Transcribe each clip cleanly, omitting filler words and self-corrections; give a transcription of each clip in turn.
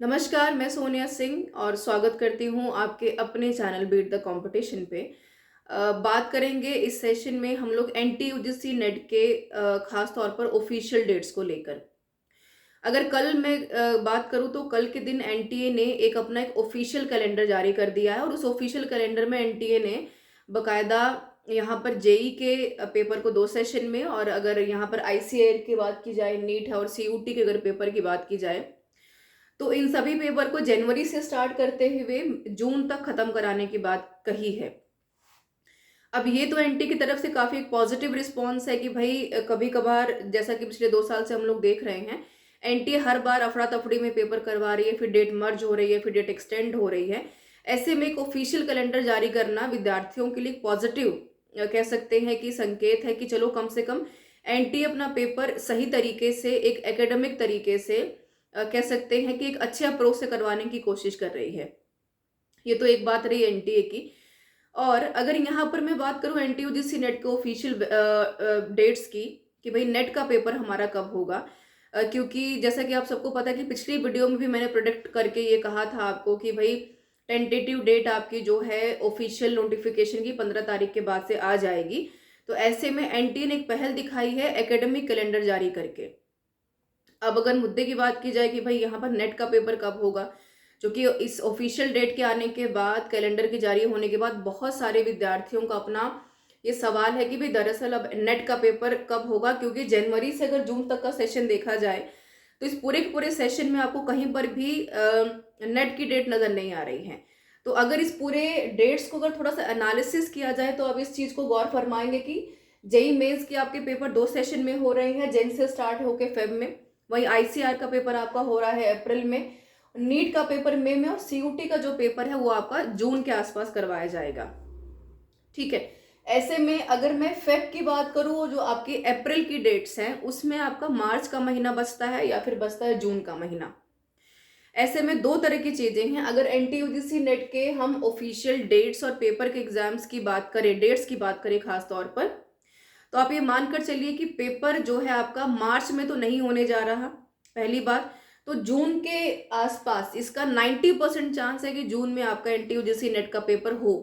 नमस्कार, मैं सोनिया सिंह और स्वागत करती हूँ आपके अपने चैनल बीट द कंपटीशन पे। बात करेंगे इस सेशन में हम लोग एनटीयूजीसी नेट के खास तौर पर ऑफिशियल डेट्स को लेकर। अगर कल मैं बात करूँ तो कल के दिन एनटीए ने अपना एक ऑफिशियल कैलेंडर जारी कर दिया है और उस ऑफिशियल कैलेंडर में एनटीए ने बकायदा यहाँ पर जेई के पेपर को 2 सेशन में, और अगर यहाँ पर आईसीएआर की बात की जाए, नीट है और सीयूटी के अगर पेपर की बात की जाए तो इन सभी पेपर को जनवरी से स्टार्ट करते हुए जून तक खत्म कराने की बात कही है। अब ये तो एनटी की तरफ से काफी पॉजिटिव रिस्पॉन्स है कि भाई कभी कभार जैसा कि पिछले 2 साल से हम लोग देख रहे हैं, एनटी हर बार अफरा तफड़ी में पेपर करवा रही है, फिर डेट मर्ज हो रही है, फिर डेट एक्सटेंड हो रही है। ऐसे में एक ऑफिशियल कैलेंडर जारी करना विद्यार्थियों के लिए पॉजिटिव कह सकते हैं कि संकेत है कि चलो कम से कम एनटी अपना पेपर सही तरीके से, एक एकेडमिक तरीके से कह सकते हैं कि एक अच्छे अप्रोच से करवाने की कोशिश कर रही है। ये तो एक बात रही एनटीए की। और अगर यहाँ पर मैं बात करूँ एनटीयूजीसी नेट के ऑफिशियल डेट्स की कि भाई नेट का पेपर हमारा कब होगा, क्योंकि जैसा कि आप सबको पता है कि पिछली वीडियो में भी मैंने प्रोडिक्ट करके ये कहा था आपको कि भाई टेंटेटिव डेट आपकी जो है ऑफिशियल नोटिफिकेशन की 15 तारीख के बाद से आ जाएगी। तो ऐसे में एनटीए ने एक पहल दिखाई है एकेडमिक कैलेंडर जारी करके। अब अगर मुद्दे की बात की जाए कि भाई यहाँ पर नेट का पेपर कब होगा, जो कि इस ऑफिशियल डेट के आने के बाद, कैलेंडर के जारी होने के बाद बहुत सारे विद्यार्थियों का अपना ये सवाल है कि भाई दरअसल अब नेट का पेपर कब होगा, क्योंकि जनवरी से अगर जून तक का सेशन देखा जाए तो इस पूरे के पूरे सेशन में आपको कहीं पर भी नेट की डेट नजर नहीं आ रही है। तो अगर इस पूरे डेट्स को अगर थोड़ा सा एनालिसिस किया जाए तो अब इस चीज को गौर फरमाएंगे कि जेई मेंस के आपके पेपर 2 सेशन में हो रहे हैं, जैन से स्टार्ट होके फेब में। वहीं आईसीआर का पेपर आपका हो रहा है अप्रैल में, नीट का पेपर मई में, और सीयूटी का जो पेपर है वो आपका जून के आसपास करवाया जाएगा। ठीक है। ऐसे में अगर मैं फेब की बात करूं, जो आपकी अप्रैल की डेट्स हैं उसमें आपका मार्च का महीना बचता है या फिर बचता है जून का महीना। ऐसे में 2 तरह की चीजें हैं। अगर एनटीयूजीसी नेट के हम ऑफिशियल डेट्स और पेपर के एग्जाम्स की बात करें, डेट्स की बात करें खास तौर पर, तो आप ये मानकर चलिए कि पेपर जो है आपका मार्च में तो नहीं होने जा रहा, पहली बात। तो जून के आसपास इसका 90% चांस है कि जून में आपका एनटीयूजीसी नेट का पेपर हो।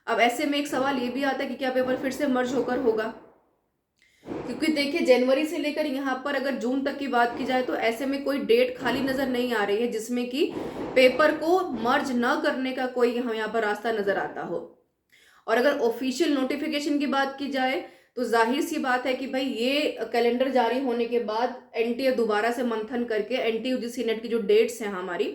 अब ऐसे में एक सवाल ये भी आता है कि क्या पेपर फिर से मर्ज होकर होगा, क्योंकि देखिए जनवरी से लेकर यहाँ पर अगर जून तक की बात की जाए तो ऐसे में कोई डेट खाली नजर नहीं आ रही है जिसमें कि पेपर को मर्ज न करने का कोई यहाँ पर रास्ता नजर आता हो। और अगर ऑफिशियल नोटिफिकेशन की बात की जाए तो जाहिर सी बात है कि भाई ये कैलेंडर जारी होने के बाद एनटीए दोबारा से मंथन करके एनटीयूजीसी नेट की जो डेट्स हैं हमारी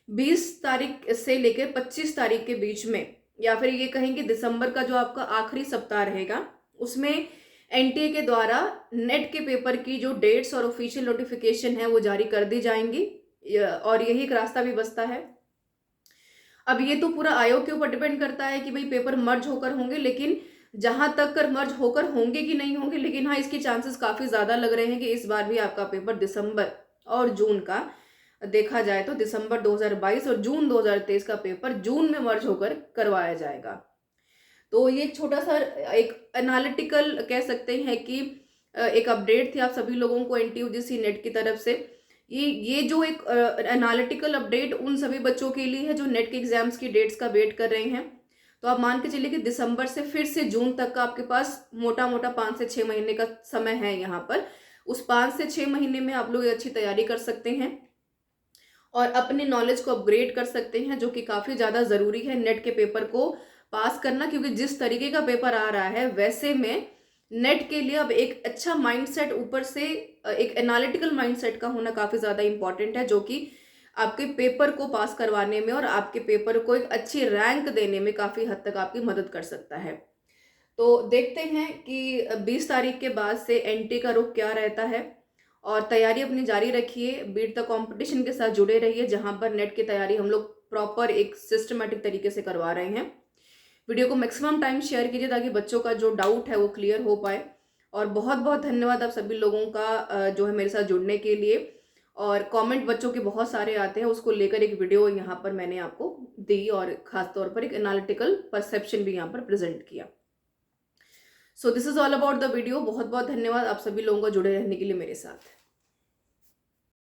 20 तारीख से लेकर 25 तारीख के बीच में, या फिर ये कहेंगे दिसंबर का जो आपका आखिरी सप्ताह रहेगा, उसमें एनटीए के द्वारा नेट के पेपर की जो डेट्स और ऑफिशियल नोटिफिकेशन है वो जारी कर दी जाएंगी, और यही एक रास्ता भी बचता है। अब ये तो पूरा आयोग के ऊपर डिपेंड करता है कि भाई पेपर मर्ज होकर होंगे, लेकिन जहां तक कर मर्ज होकर होंगे कि नहीं होंगे, लेकिन हाँ इसके चांसेस काफी ज्यादा लग रहे हैं कि इस बार भी आपका पेपर दिसंबर और जून का देखा जाए तो दिसंबर 2022 और जून 2023 का पेपर जून में मर्ज होकर करवाया जाएगा। तो ये छोटा सा एक एनालिटिकल कह सकते हैं कि एक अपडेट थी आप सभी लोगों को एनटीयूजीसी नेट की तरफ से। ये जो एक एनालिटिकल अपडेट उन सभी बच्चों के लिए है जो नेट के एग्जाम्स की डेट्स का वेट कर रहे हैं। तो आप मान के चलिए कि दिसंबर से फिर से जून तक का आपके पास मोटा मोटा 5 से 6 महीने का समय है यहाँ पर। उस 5 से 6 महीने में आप लोग अच्छी तैयारी कर सकते हैं और अपने नॉलेज को अपग्रेड कर सकते हैं, जो कि काफी ज्यादा जरूरी है नेट के पेपर को पास करना, क्योंकि जिस तरीके का पेपर आ रहा है वैसे में नेट के लिए अब एक अच्छा माइंडसेट, ऊपर से एक एनालिटिकल माइंडसेट का होना काफी ज्यादा इंपॉर्टेंट है, जो कि आपके पेपर को पास करवाने में और आपके पेपर को एक अच्छी रैंक देने में काफी हद तक आपकी मदद कर सकता है। तो देखते हैं कि 20 तारीख के बाद से एनटी का रुख क्या रहता है, और तैयारी अपनी जारी रखिए, बीट द कंपटीशन के साथ जुड़े रहिए, जहां पर नेट की तैयारी हम लोग प्रॉपर एक सिस्टमेटिक तरीके से करवा रहे हैं। वीडियो को मैक्सिमम टाइम शेयर कीजिए ताकि बच्चों का जो डाउट है वो क्लियर हो पाए। और बहुत बहुत धन्यवाद आप सभी लोगों का जो है मेरे साथ जुड़ने के लिए। और कमेंट बच्चों के बहुत सारे आते हैं, उसको लेकर एक वीडियो यहाँ पर मैंने आपको दी और खास तौर पर एक एनालिटिकल परसेप्शन भी यहाँ पर प्रेजेंट किया। So this is all about the video. बहुत बहुत धन्यवाद आप सभी लोगों को जुड़े रहने के लिए मेरे साथ।